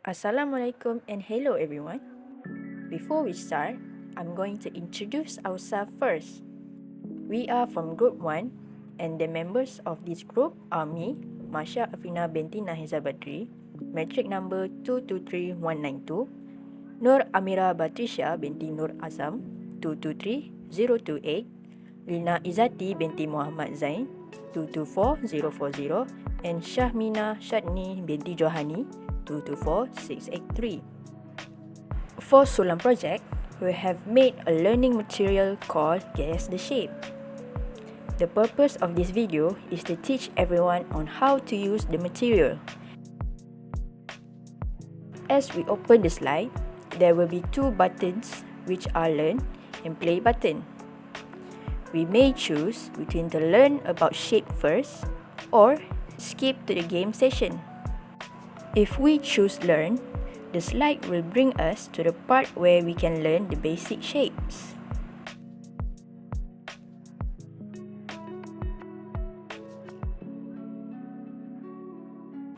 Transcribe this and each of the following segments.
Assalamualaikum and hello everyone. Before we start, I'm going to introduce ourselves first. We are from Group 1 and the members of this group are me, Masya Afina binti Nahiza Badri, matric number 223192, Nur Amira Batrisha binti Nur Azam 223028, Lina Izati binti Muhammad Zain 224040, and Syahmina Syadni binti Johani 224683. For SULAM Project, we have made a learning material called Guess the Shape. The purpose of this video is to teach everyone on how to use the material. As we open the slide, there will be two buttons which are Learn and Play button. We may choose between the Learn about shape first or skip to the game session. If we choose Learn, the slide will bring us to the part where we can learn the basic shapes.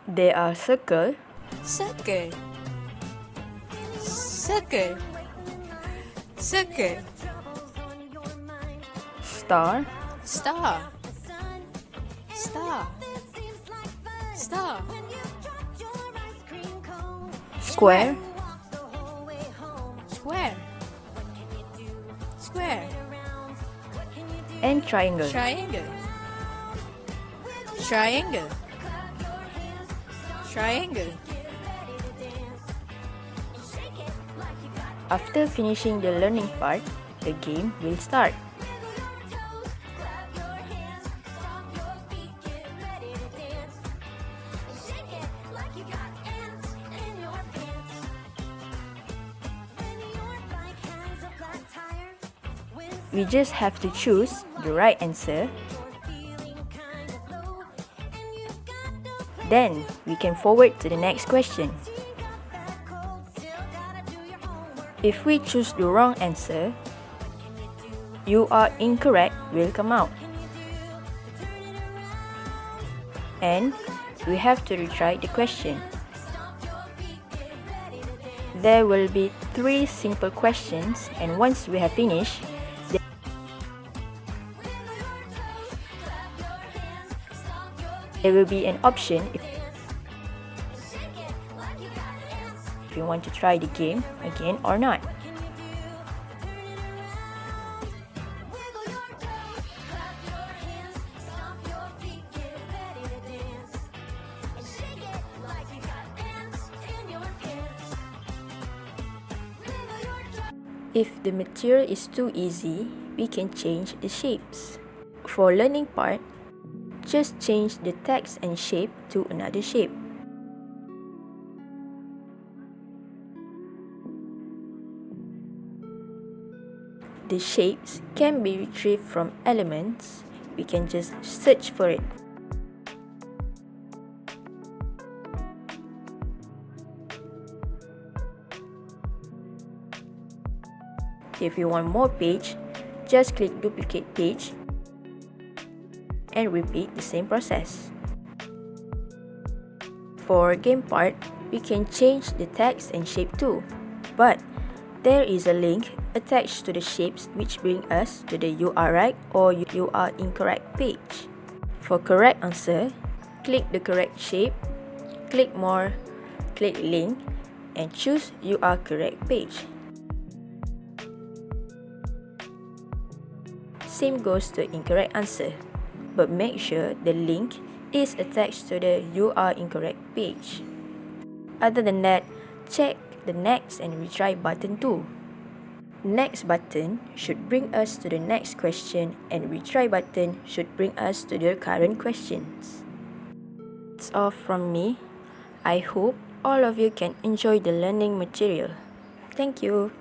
There are circle, Circle, circle, circle, star, star, star, star, square, square, square, and triangle. triangle, triangle, triangle. After finishing the learning part, the game will start. We just have to choose the right answer. Then we can forward to the next question. If we choose the wrong answer, "You are incorrect" will come out. And we have to retry the question. There will be 3 simple questions, and once we have finished, there will be an option if you want to try the game again or not. If the material is too easy, we can change the shapes. For learning part, just change the text and shape to another shape. The shapes can be retrieved from elements. We can just search for it. If you want more page, just click duplicate page and repeat the same process. For game part, we can change the text and shape too, but there is a link attached to the shapes which bring us to the "You are right" or "You are incorrect" page. For correct answer, click the correct shape, click more, click link, and choose "You are correct" page. Same goes to incorrect answer, but make sure the link is attached to the "You are incorrect" page. Other than that, check the next and retry button too. Next button should bring us to the next question, and retry button should bring us to the current questions. That's all from me. I hope all of you can enjoy the learning material. Thank you.